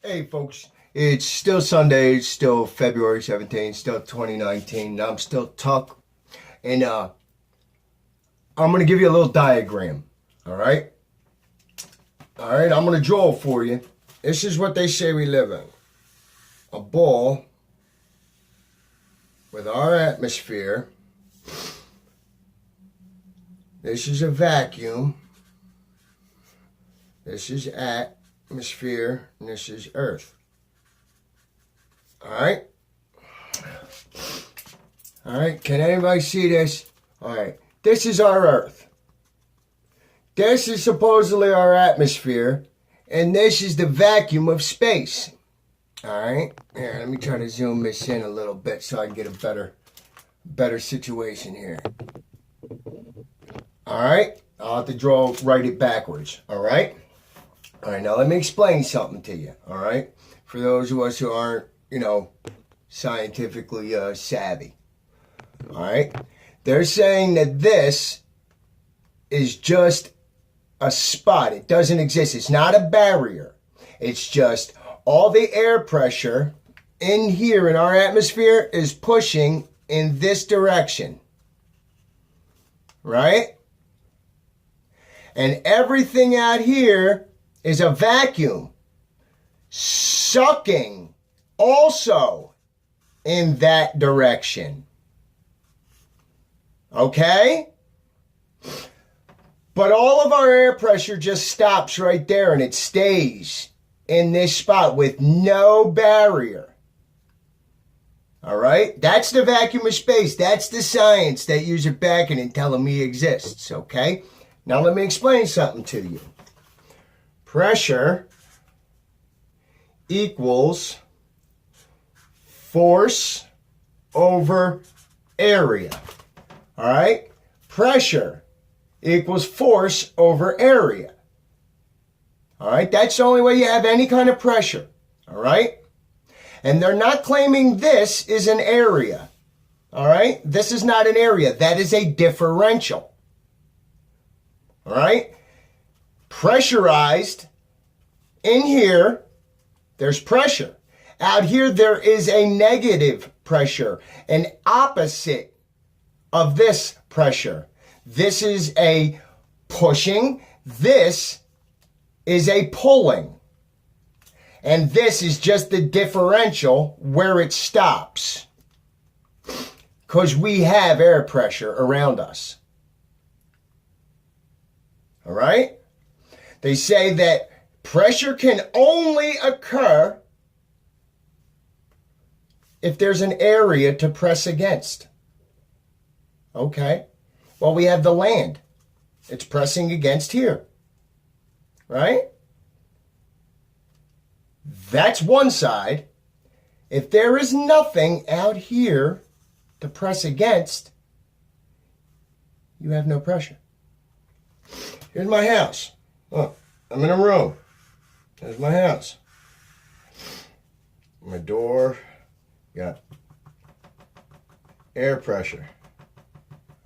Hey folks, it's still Sunday, it's still February 17th, still 2019, and I'm still Tuck. And I'm gonna give you a little diagram. Alright? Alright, I'm gonna draw it for you. This is what they say we live in. A ball with our atmosphere. This is a vacuum. This is atmosphere, and this is Earth. Alright? Alright, can anybody see this? Alright, this is our Earth. This is supposedly our atmosphere, and this is the vacuum of space. Alright, here, let me try to zoom this in a little bit so I can get a better situation here. Alright, I'll have to write it backwards. Alright? Alright, now let me explain something to you. Alright? For those of us who aren't, scientifically savvy. Alright? They're saying that this is just a spot. It doesn't exist. It's not a barrier. It's just all the air pressure in here in our atmosphere is pushing in this direction. Right? And everything out here is a vacuum sucking also in that direction. Okay? But all of our air pressure just stops right there and it stays in this spot with no barrier. All right? That's the vacuum of space. That's the science that you're backing and telling me exists. Okay? Now let me explain something to you. Pressure equals force over area. All right? Pressure equals force over area. All right? That's the only way you have any kind of pressure. All right? And they're not claiming this is an area. All right? This is not an area. That is a differential. All right? Pressurized in here, there's pressure. Out here, there is a negative pressure, an opposite of this pressure. This is a pushing. This is a pulling. And this is just the differential where it stops. Because we have air pressure around us. All right? They say that pressure can only occur if there's an area to press against. Okay. Well, we have the land. It's pressing against here. Right? That's one side. If there is nothing out here to press against, you have no pressure. Here's my house. Look, I'm in a room. There's my house. My door. Got air pressure.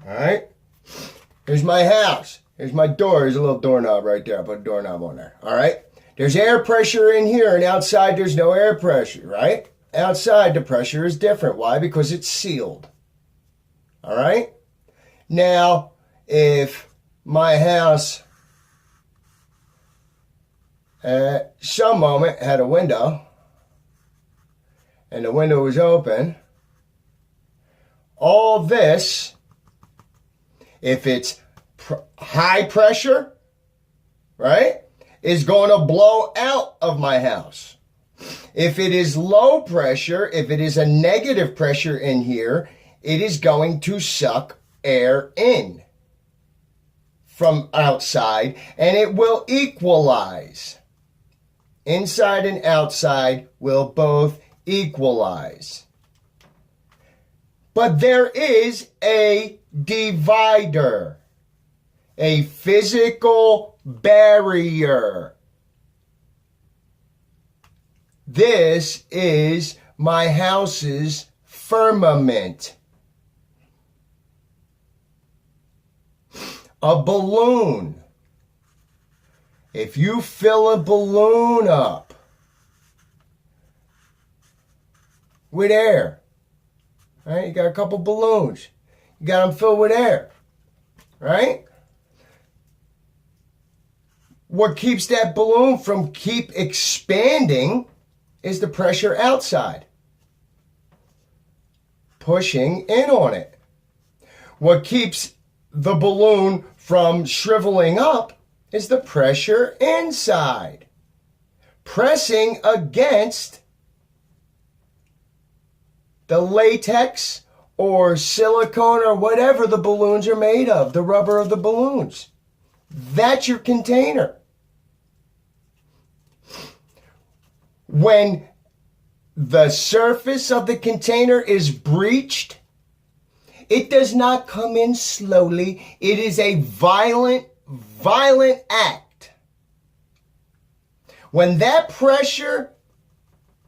All right? Here's my house. Here's my door. There's a little doorknob right there. I put a doorknob on there. All right? There's air pressure in here, and outside there's no air pressure, right? Outside the pressure is different. Why? Because it's sealed. All right? Now, if my house at some moment had a window and the window was open, all this, if it's high pressure, right, is going to blow out of my house. If it is low pressure, if it is a negative pressure in here, it is going to suck air in from outside, and it will equalize. Inside and outside will both equalize. But there is a divider, a physical barrier. This is my house's firmament. A balloon. If you fill a balloon up with air. Right? You got a couple balloons. You got them filled with air. Right? What keeps that balloon from keep expanding is the pressure outside, pushing in on it. What keeps the balloon from shriveling up is the pressure inside, pressing against the latex or silicone or whatever the balloons are made of, the rubber of the balloons. That's your container. When the surface of the container is breached, it does not come in slowly. It is a violent act. When that pressure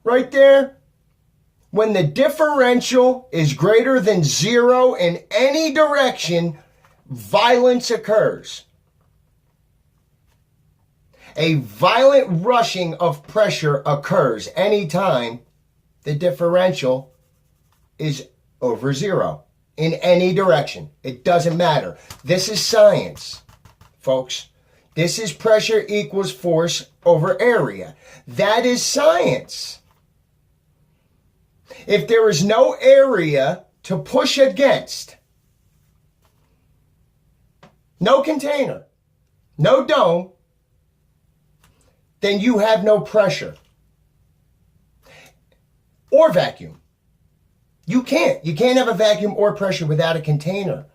right there, when the differential is greater than 0 in any direction, violence occurs. A violent rushing of pressure occurs anytime the differential is over 0 in any direction. It doesn't matter. This is science, folks. This is pressure equals force over area. That is science. If there is no area to push against, no container, no dome, then you have no pressure or vacuum. You can't have a vacuum or pressure without a container.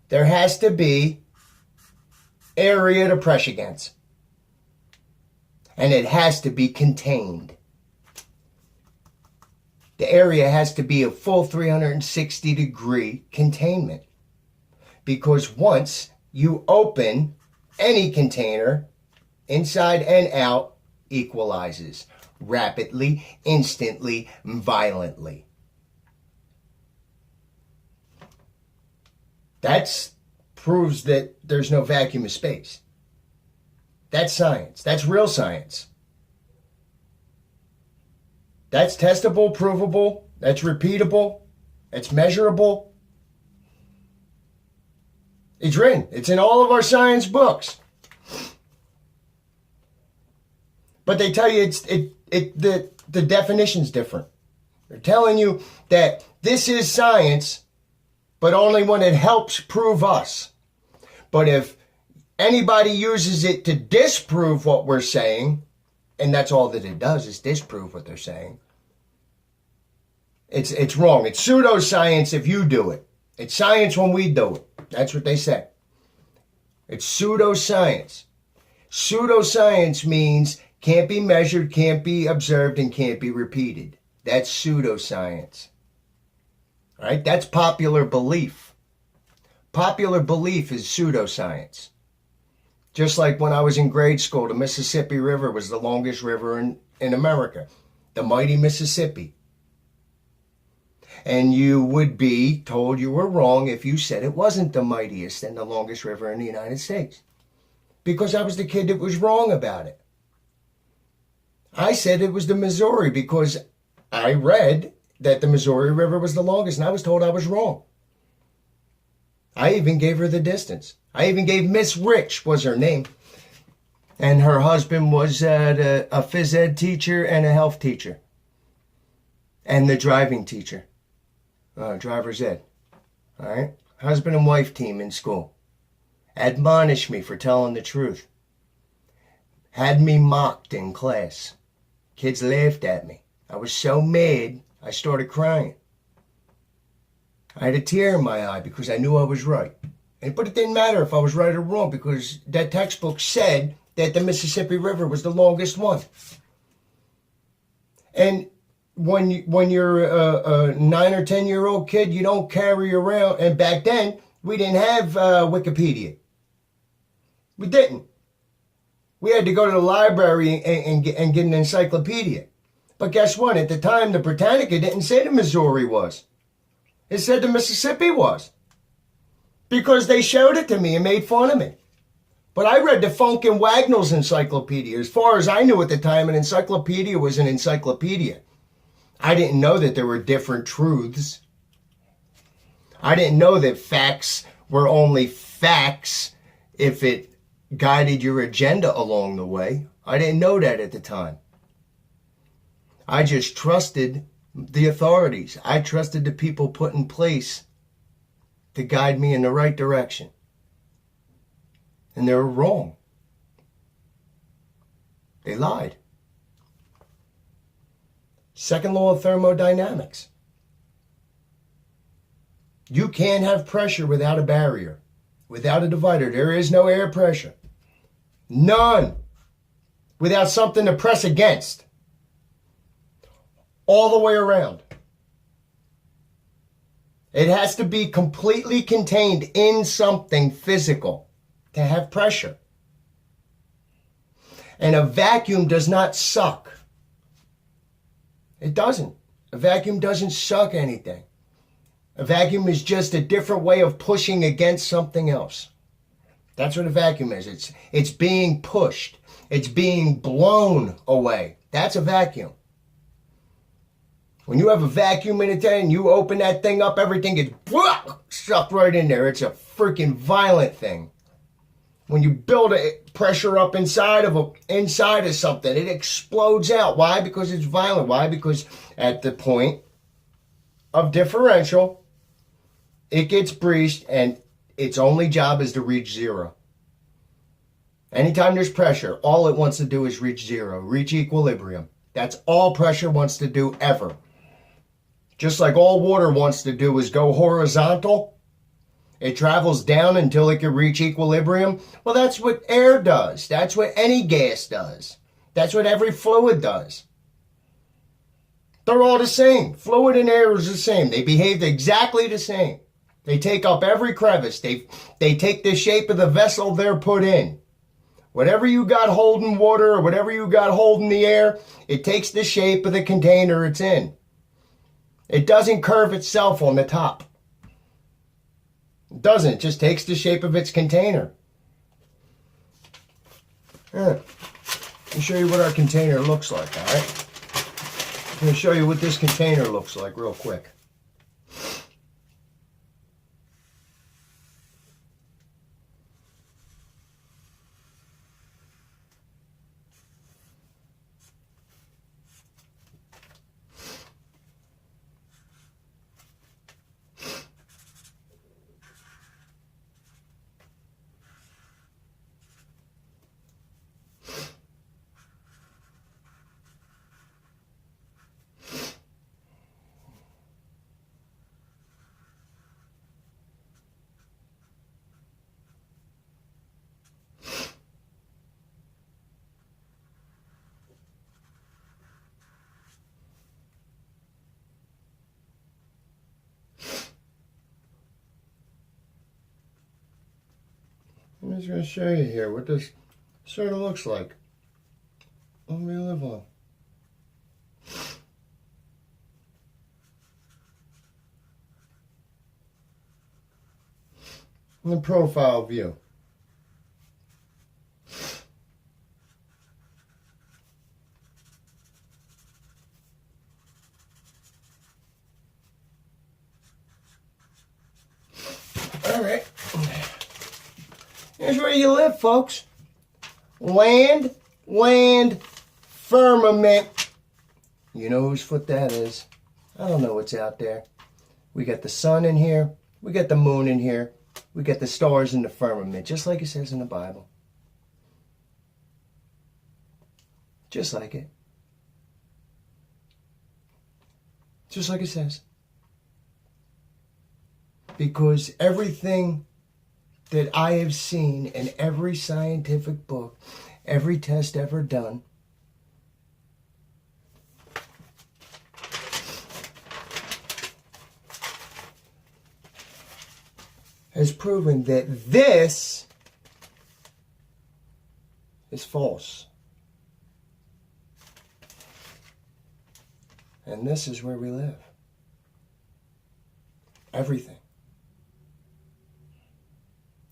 There has to be area to press against. And it has to be contained. The area has to be a full 360-degree containment. Because once you open any container, inside and out equalizes rapidly, instantly, violently. That proves that there's no vacuum of space. That's science. That's real science. That's testable, provable, that's repeatable, that's measurable. It's written. It's in all of our science books. But they tell you the definition's different. They're telling you that this is science, but only when it helps prove us. But if anybody uses it to disprove what we're saying, and that's all that it does is disprove what they're saying, it's wrong. It's pseudoscience if you do it. It's science when we do it. That's what they say. It's pseudoscience. Pseudoscience means can't be measured, can't be observed, and can't be repeated. That's pseudoscience. All right? That's popular belief. Popular belief is pseudoscience. Just like when I was in grade school, the Mississippi River was the longest river in America. The mighty Mississippi. And you would be told you were wrong if you said it wasn't the mightiest and the longest river in the United States. Because I was the kid that was wrong about it. I said it was the Missouri because I read that the Missouri River was the longest, and I was told I was wrong. I even gave her the distance. I even gave Miss Rich, was her name. And her husband was a phys ed teacher and a health teacher. And the driving teacher. Driver's ed. All right? Husband and wife team in school. Admonished me for telling the truth. Had me mocked in class. Kids laughed at me. I was so mad, I started crying. I had a tear in my eye because I knew I was right. But it didn't matter if I was right or wrong because that textbook said that the Mississippi River was the longest one. And when you're a 9 or 10-year-old kid, you don't carry around. And back then, we didn't have Wikipedia. We didn't. We had to go to the library and get an encyclopedia. But guess what? At the time, the Britannica didn't say the Missouri was. It said the Mississippi was. Because they showed it to me and made fun of me. But I read the Funk and Wagnall's encyclopedia. As far as I knew at the time, an encyclopedia was an encyclopedia. I didn't know that there were different truths. I didn't know that facts were only facts if it guided your agenda along the way. I didn't know that at the time. I just trusted the authorities. I trusted the people put in place to guide me in the right direction. And they were wrong. They lied. Second law of thermodynamics. You can't have pressure without a barrier, without a divider. There is no air pressure. None. Without something to press against. All the way around. It has to be completely contained in something physical to have pressure. And a vacuum does not suck. It doesn't. A vacuum doesn't suck anything. A vacuum is just a different way of pushing against something else. That's what a vacuum is. It's being pushed. It's being blown away. That's a vacuum. When you have a vacuum in it and you open that thing up, everything gets sucked right in there. It's a freaking violent thing. When you build a pressure up inside of something, it explodes out. Why? Because it's violent. Why? Because at the point of differential, it gets breached and its only job is to reach zero. Anytime there's pressure, all it wants to do is reach zero, reach equilibrium. That's all pressure wants to do ever. Just like all water wants to do is go horizontal. It travels down until it can reach equilibrium. Well, that's what air does. That's what any gas does. That's what every fluid does. They're all the same. Fluid and air is the same. They behave exactly the same. They take up every crevice. They take the shape of the vessel they're put in. Whatever you got holding water or whatever you got holding the air, it takes the shape of the container it's in. It doesn't curve itself on the top. It doesn't. It just takes the shape of its container. Let me show you what our container looks like, all right? I'm going to show you what this container looks like real quick. I'm just going to show you here what this sort of looks like. What we live on. In the profile view. All right. Here's where you live, folks. Land, firmament. You know whose foot that is. I don't know what's out there. We got the sun in here. We got the moon in here. We got the stars in the firmament, just like it says in the Bible. Just like it. Just like it says. Because everything that I have seen in every scientific book, every test ever done, has proven that this is false. And this is where we live. Everything.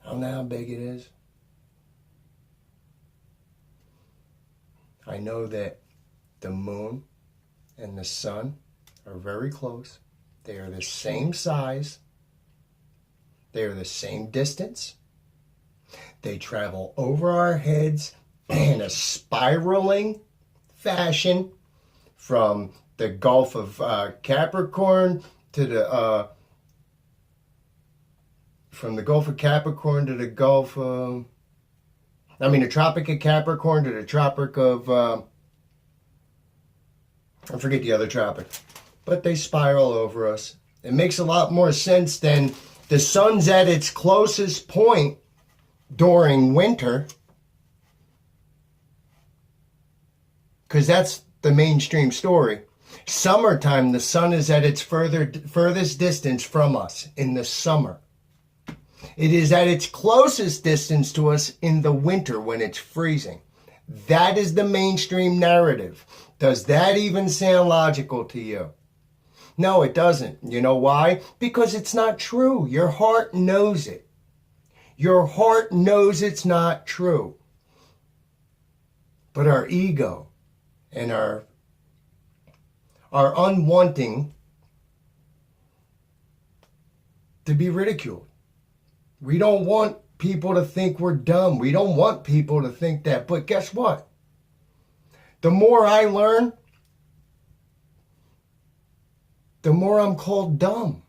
I don't know how big it is. I know that the moon and the sun are very close. They are the same size. They are the same distance. They travel over our heads in a spiraling fashion from the Gulf of Capricorn to the from the Gulf of Capricorn to the Gulf of, the Tropic of Capricorn to the Tropic of, I forget the other tropic, but they spiral over us. It makes a lot more sense than the sun's at its closest point during winter, because that's the mainstream story. Summertime, the sun is at its furthest distance from us in the summer. It is at its closest distance to us in the winter when it's freezing. That is the mainstream narrative. Does that even sound logical to you? No, it doesn't. You know why? Because it's not true. Your heart knows it. Your heart knows it's not true. But our ego and our unwanting to be ridiculed. We don't want people to think we're dumb. We don't want people to think that. But guess what? The more I learn, the more I'm called dumb.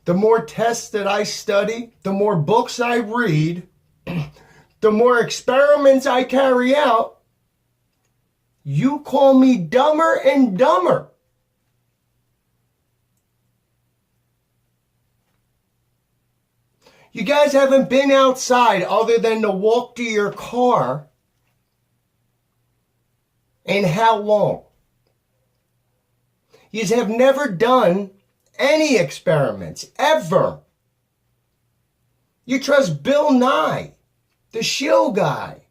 The more tests that I study, the more books I read, the more experiments I carry out, you call me dumber and dumber. You guys haven't been outside other than to walk to your car. And how long? You have never done any experiments, ever. You trust Bill Nye, the shill guy.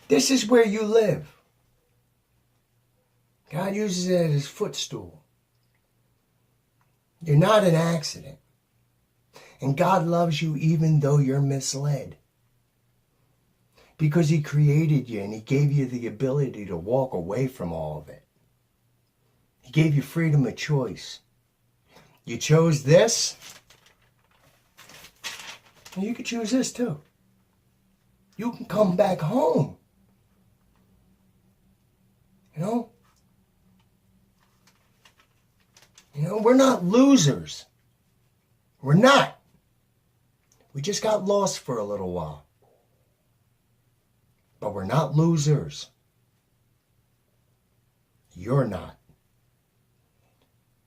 This is where you live. God uses it as his footstool. You're not an accident. And God loves you even though you're misled. Because he created you and he gave you the ability to walk away from all of it. He gave you freedom of choice. You chose this, and you could choose this too. You can come back home. You know, we're not losers. We're not. We just got lost for a little while. But we're not losers. You're not.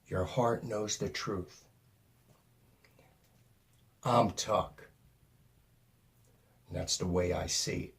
Your heart knows the truth. I'm Tuck. And that's the way I see it.